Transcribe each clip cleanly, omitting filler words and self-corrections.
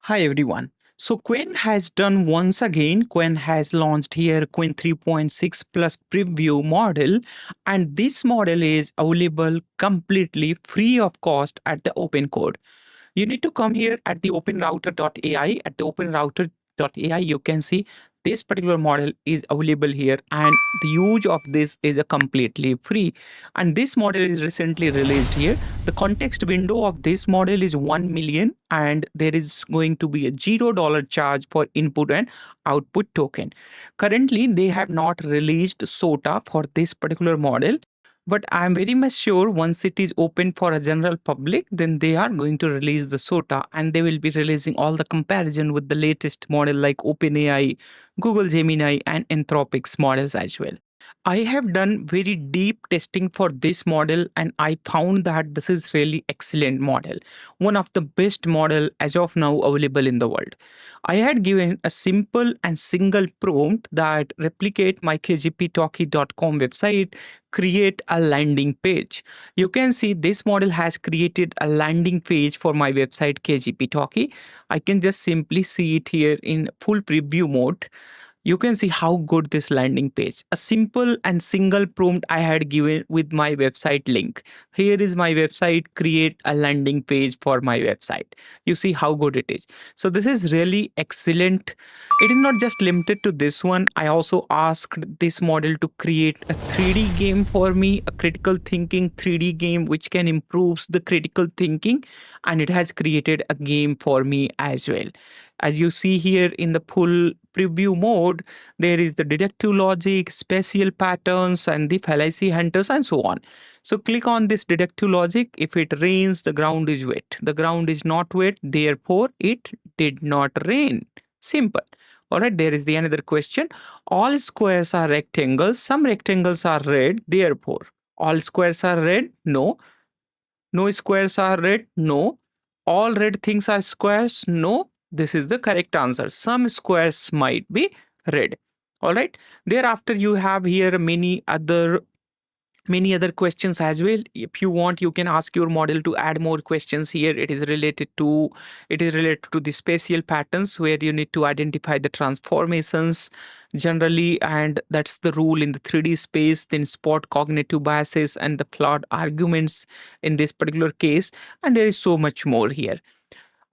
Hi everyone. So Qwen has done once again. Qwen has launched here Qwen 3.6 plus preview model, and this model is available completely free of cost at the open code. You need to come here at the openrouter.ai. At the openrouter.ai, you can see this particular model is available here, and the use of this is a completely free. And this model is recently released here. The context window of this model is 1 million, and there is going to be a $0 charge for input and output token. Currently, they have not released SOTA for this particular model, but I'm very much sure once it is open for a general public, then they are going to release the SOTA, and they will be releasing all the comparison with the latest model like OpenAI, Google Gemini, and Anthropic's models as well. I have done very deep testing for this model, and I found that this is really excellent model, one of the best model as of now available in the world. I had given a simple and single prompt that replicate my kgptalkie.com website, create a landing page. You can see this model has created a landing page for my website KGP Talkie. I can just simply see it here in full preview mode. You can see how good this landing page. A simple and single prompt I had given with my website link. Here is my website, create a landing page for my website. You see how good it is. So this is really excellent. It is not just limited to this one. I also asked this model to create a 3D game for me, a critical thinking 3D game which can improve the critical thinking, and it has created a game for me as well. As you see here in the full preview mode, there is the deductive logic, spatial patterns, and the fallacy hunters, and so on. So click on this deductive logic. If it rains, the ground is wet. The ground is not wet, therefore it did not rain. Simple. All right, there is the another question. All squares are rectangles. Some rectangles are red, therefore. All squares are red? No. No squares are red? No. All red things are squares? No. This is the correct answer. Some squares might be red. All right. Thereafter, you have here many other questions as well. If you want, you can ask your model to add more questions here. It is related to the spatial patterns, where you need to identify the transformations generally, and that's the rule in the 3D space. Then spot cognitive biases and the flawed arguments in this particular case, and there is so much more here.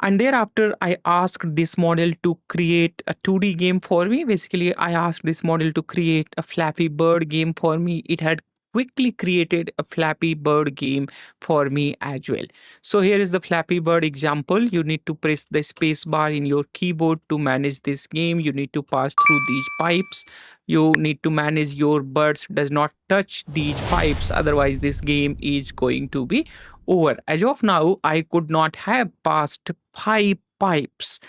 And thereafter, I asked this model to create a 2D game for me. Basically, I asked this model to create a Flappy Bird game for me. It had quickly created a Flappy Bird game for me as well. So here is the Flappy Bird example. You need to press the space bar in your keyboard to manage this game. You need to pass through these pipes. You need to manage your birds does not touch these pipes. Otherwise, this game is going to be over. As of now, I could not have passed 5 pipes,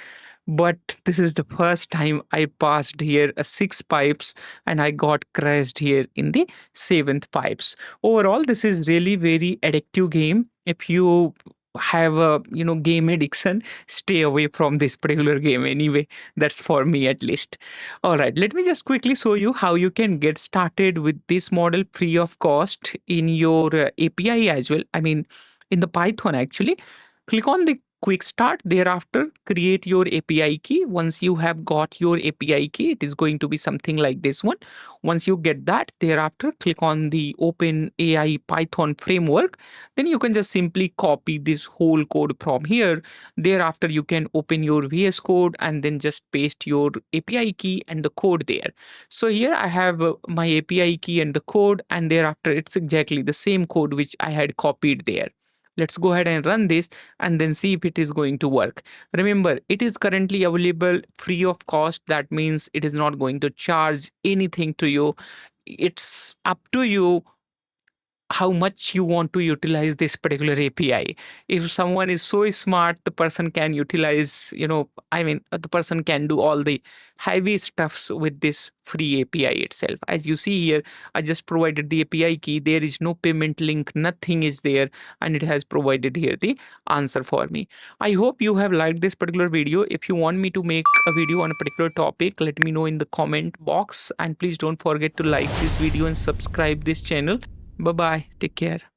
but this is the first time I passed here 6 pipes, and I got crashed here in the 7th pipes. Overall, this is really very addictive game. If you have a game addiction, stay away from this particular game anyway. That's for me at least. All right, let me just quickly show you how you can get started with this model free of cost in your API as well. I mean, in the Python actually. Click on the quick start. Thereafter, create your API key. Once you have got your API key, it is going to be something like this one. Once you get that, thereafter, click on the OpenAI Python framework. Then you can just simply copy this whole code from here. Thereafter, you can open your VS Code and then just paste your API key and the code there. So here I have my API key and the code, and thereafter it's exactly the same code which I had copied there. Let's go ahead and run this and then see if it is going to work. Remember, it is currently available free of cost. That means it is not going to charge anything to you. It's up to you how much you want to utilize this particular API. If someone is so smart, the person can utilize, the person can do all the heavy stuffs with this free API itself. As you see here, I just provided the API key. There is no payment link, nothing is there, and it has provided here the answer for me. I hope you have liked this particular video. If you want me to make a video on a particular topic, let me know in the comment box, and please don't forget to like this video and subscribe this channel. Bye bye. Take care.